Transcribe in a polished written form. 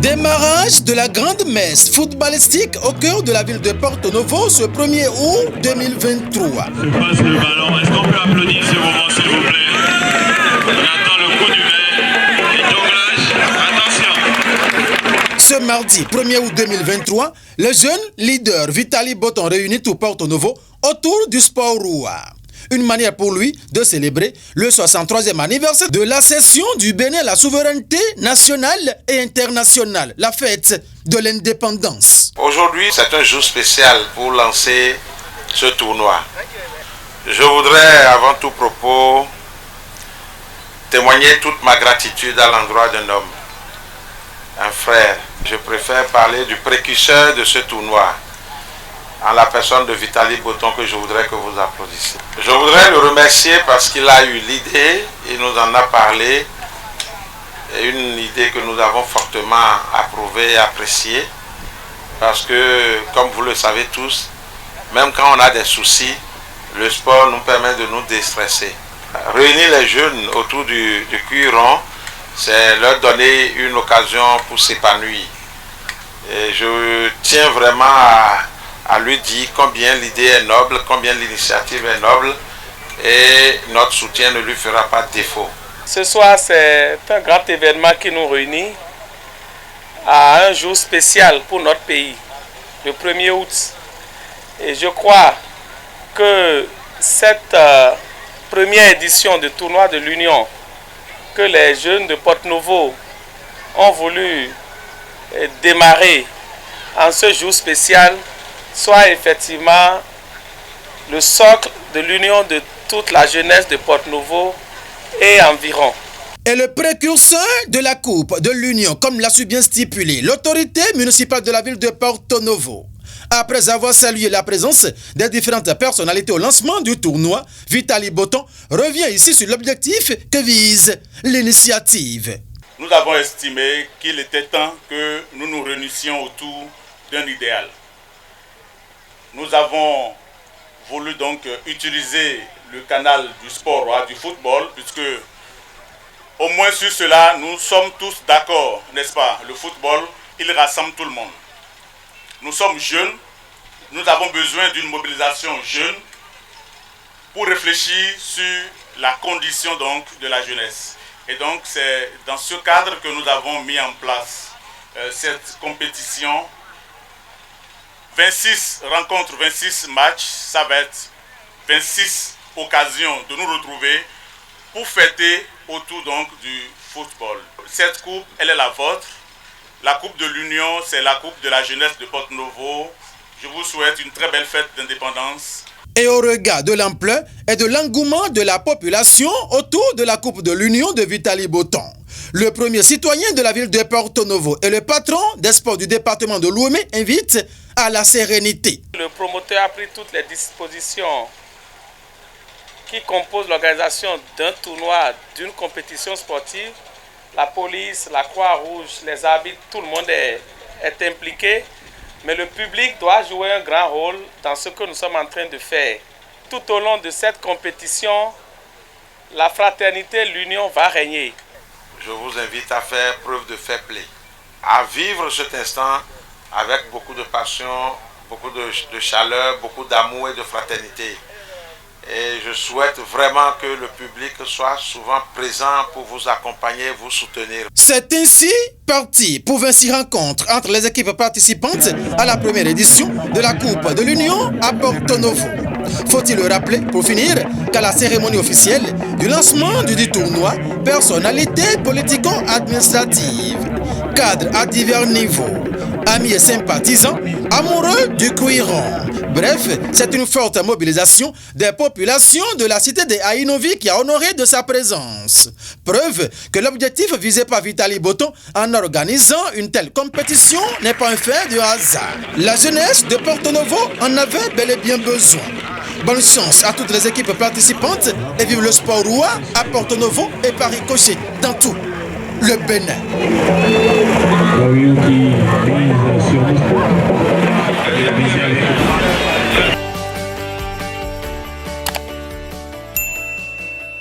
Démarrage de la grande messe footballistique au cœur de la ville de Porto Novo ce 1er août 2023. Je passe le ballon. Est-ce qu'on peut applaudir ce moment, s'il vous plaît? On attend le coup du maire. Et jonglage, attention. Ce mardi 1er août 2023, le jeune leader Vitaly Boton réunit tout Porto Novo autour du sport roua. Une manière pour lui de célébrer le 63e anniversaire de l'accession du Bénin à la souveraineté nationale et internationale, la fête de l'indépendance. Aujourd'hui, c'est un jour spécial pour lancer ce tournoi. Je voudrais, avant tout propos, témoigner toute ma gratitude à l'endroit d'un homme, un frère. Je préfère parler du précurseur de ce tournoi, en la personne de Vitaly Boton, que je voudrais que vous applaudissiez. Je voudrais le remercier parce qu'il a eu l'idée, il nous en a parlé, et une idée que nous avons fortement approuvée et appréciée, parce que, comme vous le savez tous, même quand on a des soucis, le sport nous permet de nous déstresser. Réunir les jeunes autour du cuir rond, c'est leur donner une occasion pour s'épanouir. Et je tiens vraiment à lui dire combien l'idée est noble, combien l'initiative est noble, et notre soutien ne lui fera pas défaut. Ce soir, c'est un grand événement qui nous réunit à un jour spécial pour notre pays, le 1er août. Et je crois que cette première édition du tournoi de l'Union que les jeunes de Porto Novo ont voulu démarrer en ce jour spécial soit effectivement le socle de l'union de toute la jeunesse de Porto Novo et environ. Et le précurseur de la Coupe de l'Union, comme l'a su bien stipulé l'autorité municipale de la ville de Porto Novo. Après avoir salué la présence des différentes personnalités au lancement du tournoi, Vitaly Boton revient ici sur l'objectif que vise l'initiative. Nous avons estimé qu'il était temps que nous nous réunissions autour d'un idéal. Nous avons voulu donc utiliser le canal du sport, du football, puisque au moins sur cela, nous sommes tous d'accord, n'est-ce pas? Le football, il rassemble tout le monde. Nous sommes jeunes, nous avons besoin d'une mobilisation jeune pour réfléchir sur la condition donc de la jeunesse. Et donc c'est dans ce cadre que nous avons mis en place cette compétition. 26 rencontres, 26 matchs, ça va être 26 occasions de nous retrouver pour fêter autour donc du football. Cette coupe, elle est la vôtre. La coupe de l'Union, c'est la coupe de la jeunesse de Porto Novo. Je vous souhaite une très belle fête d'indépendance. Et au regard de l'ampleur et de l'engouement de la population autour de la coupe de l'Union de Vitaly Boton, le premier citoyen de la ville de Porto Novo et le patron des sports du département de Lomé invite à la sérénité. Le promoteur a pris toutes les dispositions qui composent l'organisation d'un tournoi, d'une compétition sportive. La police, la Croix-Rouge, les arbitres, tout le monde est impliqué. Mais le public doit jouer un grand rôle dans ce que nous sommes en train de faire. Tout au long de cette compétition, la fraternité, l'union va régner. Je vous invite à faire preuve de fair play, à vivre cet instant avec beaucoup de passion, beaucoup de chaleur, beaucoup d'amour et de fraternité. Et je souhaite vraiment que le public soit souvent présent pour vous accompagner, vous soutenir. C'est ainsi parti pour 26 rencontres entre les équipes participantes à la première édition de la Coupe de l'Union à Porto Novo. Faut-il le rappeler pour finir qu'à la cérémonie officielle du lancement du tournoi, personnalités politico-administratives, cadres à divers niveaux, amis et sympathisants, amoureux du cuiron. Bref, c'est une forte mobilisation des populations de la cité de Aïnovi qui a honoré de sa présence. Preuve que l'objectif visé par Vitaly Boton en organisant une telle compétition n'est pas un fait de hasard. La jeunesse de Porto Novo en avait bel et bien besoin. Bonne chance à toutes les équipes participantes et vive le sport roua à Porto Novo et Paris-Coché dans tout le Bénin.